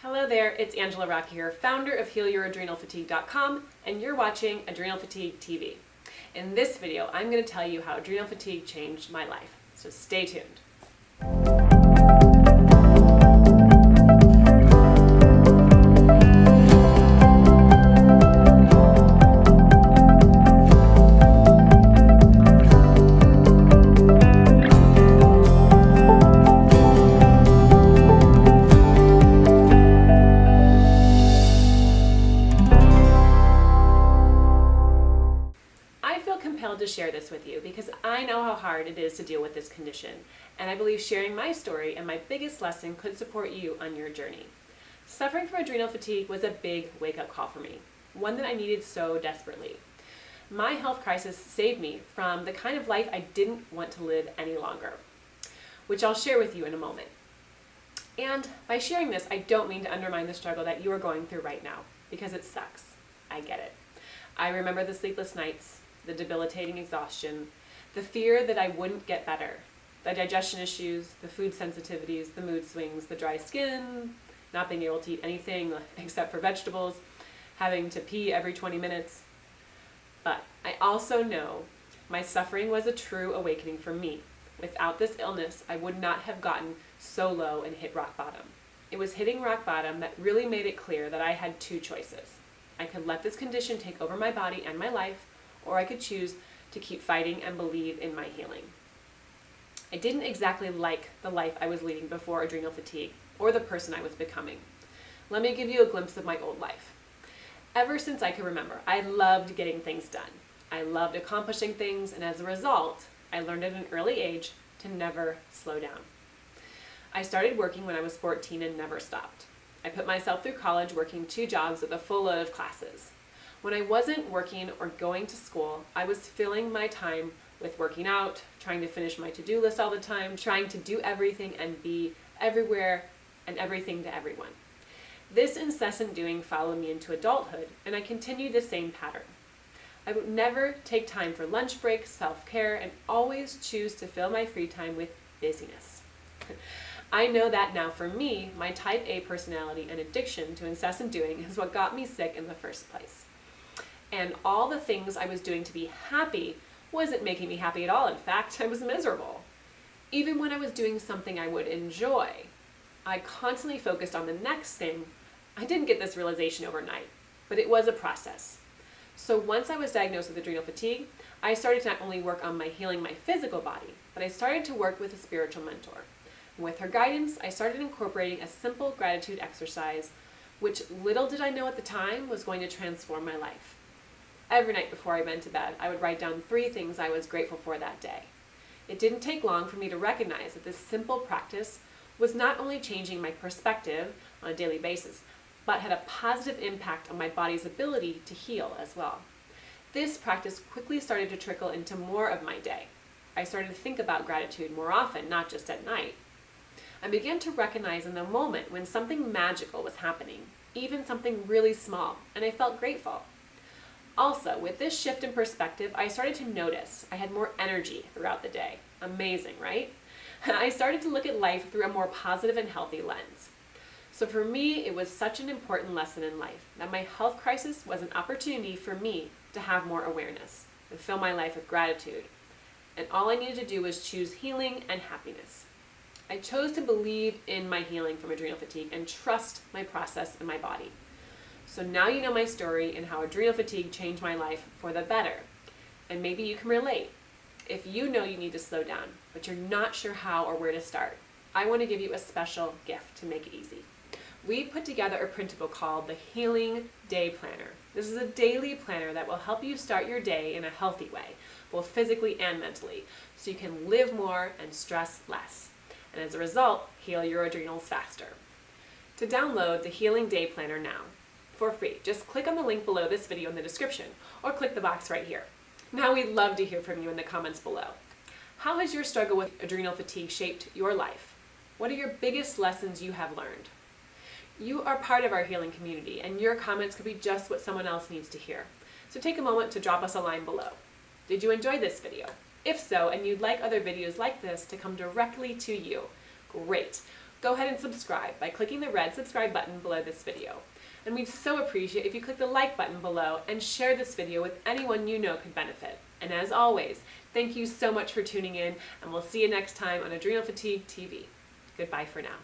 Hello there, it's Angela Rock here, founder of HealYourAdrenalFatigue.com, and you're watching Adrenal Fatigue TV. In this video, I'm going to tell you how adrenal fatigue changed my life, so stay tuned. To share this with you because I know how hard it is to deal with this condition, and I believe sharing my story and my biggest lesson could support you on your journey. Suffering from adrenal fatigue was a big wake-up call for me, one that I needed so desperately. My health crisis saved me from the kind of life I didn't want to live any longer, which I'll share with you in a moment. And by sharing this, I don't mean to undermine the struggle that you are going through right now, because it sucks. I get it. I remember the sleepless nights, the debilitating exhaustion, the fear that I wouldn't get better, the digestion issues, the food sensitivities, the mood swings, the dry skin, not being able to eat anything except for vegetables, having to pee every 20 minutes. But I also know my suffering was a true awakening for me. Without this illness, I would not have gotten so low and hit rock bottom. It was hitting rock bottom that really made it clear that I had two choices. I could let this condition take over my body and my life, or I could choose to keep fighting and believe in my healing. I didn't exactly like the life I was leading before adrenal fatigue, or the person I was becoming. Let me give you a glimpse of my old life. Ever since I could remember, I loved getting things done. I loved accomplishing things, and as a result, I learned at an early age to never slow down. I started working when I was 14 and never stopped. I put myself through college working 2 jobs with a full load of classes. When I wasn't working or going to school, I was filling my time with working out, trying to finish my to-do list all the time, trying to do everything and be everywhere and everything to everyone. This incessant doing followed me into adulthood, and I continued the same pattern. I would never take time for lunch breaks, self-care, and always choose to fill my free time with busyness. I know that now for me, my type A personality and addiction to incessant doing is what got me sick in the first place. And all the things I was doing to be happy wasn't making me happy at all. In fact, I was miserable. Even when I was doing something I would enjoy, I constantly focused on the next thing. I didn't get this realization overnight, but it was a process. So once I was diagnosed with adrenal fatigue, I started to not only work on healing my physical body, but I started to work with a spiritual mentor. And with her guidance, I started incorporating a simple gratitude exercise, which little did I know at the time was going to transform my life. Every night before I went to bed, I would write down 3 things I was grateful for that day. It didn't take long for me to recognize that this simple practice was not only changing my perspective on a daily basis, but had a positive impact on my body's ability to heal as well. This practice quickly started to trickle into more of my day. I started to think about gratitude more often, not just at night. I began to recognize in the moment when something magical was happening, even something really small, and I felt grateful. Also, with this shift in perspective, I started to notice I had more energy throughout the day. Amazing, right? I started to look at life through a more positive and healthy lens. So for me, it was such an important lesson in life that my health crisis was an opportunity for me to have more awareness and fill my life with gratitude. And all I needed to do was choose healing and happiness. I chose to believe in my healing from adrenal fatigue and trust my process and my body. So now you know my story and how adrenal fatigue changed my life for the better. And maybe you can relate. If you know you need to slow down, but you're not sure how or where to start, I want to give you a special gift to make it easy. We put together a printable called the Healing Day Planner. This is a daily planner that will help you start your day in a healthy way, both physically and mentally, so you can live more and stress less. And as a result, heal your adrenals faster. To download the Healing Day Planner now, for free, just click on the link below this video in the description, or click the box right here. Now we'd love to hear from you in the comments below. How has your struggle with adrenal fatigue shaped your life? What are your biggest lessons you have learned? You are part of our healing community, and your comments could be just what someone else needs to hear. So take a moment to drop us a line below. Did you enjoy this video? If so, and you'd like other videos like this to come directly to you, great. go ahead and subscribe by clicking the red subscribe button below this video. And we'd so appreciate if you click the like button below and share this video with anyone you know could benefit. And as always, thank you so much for tuning in, and we'll see you next time on Adrenal Fatigue TV. Goodbye for now.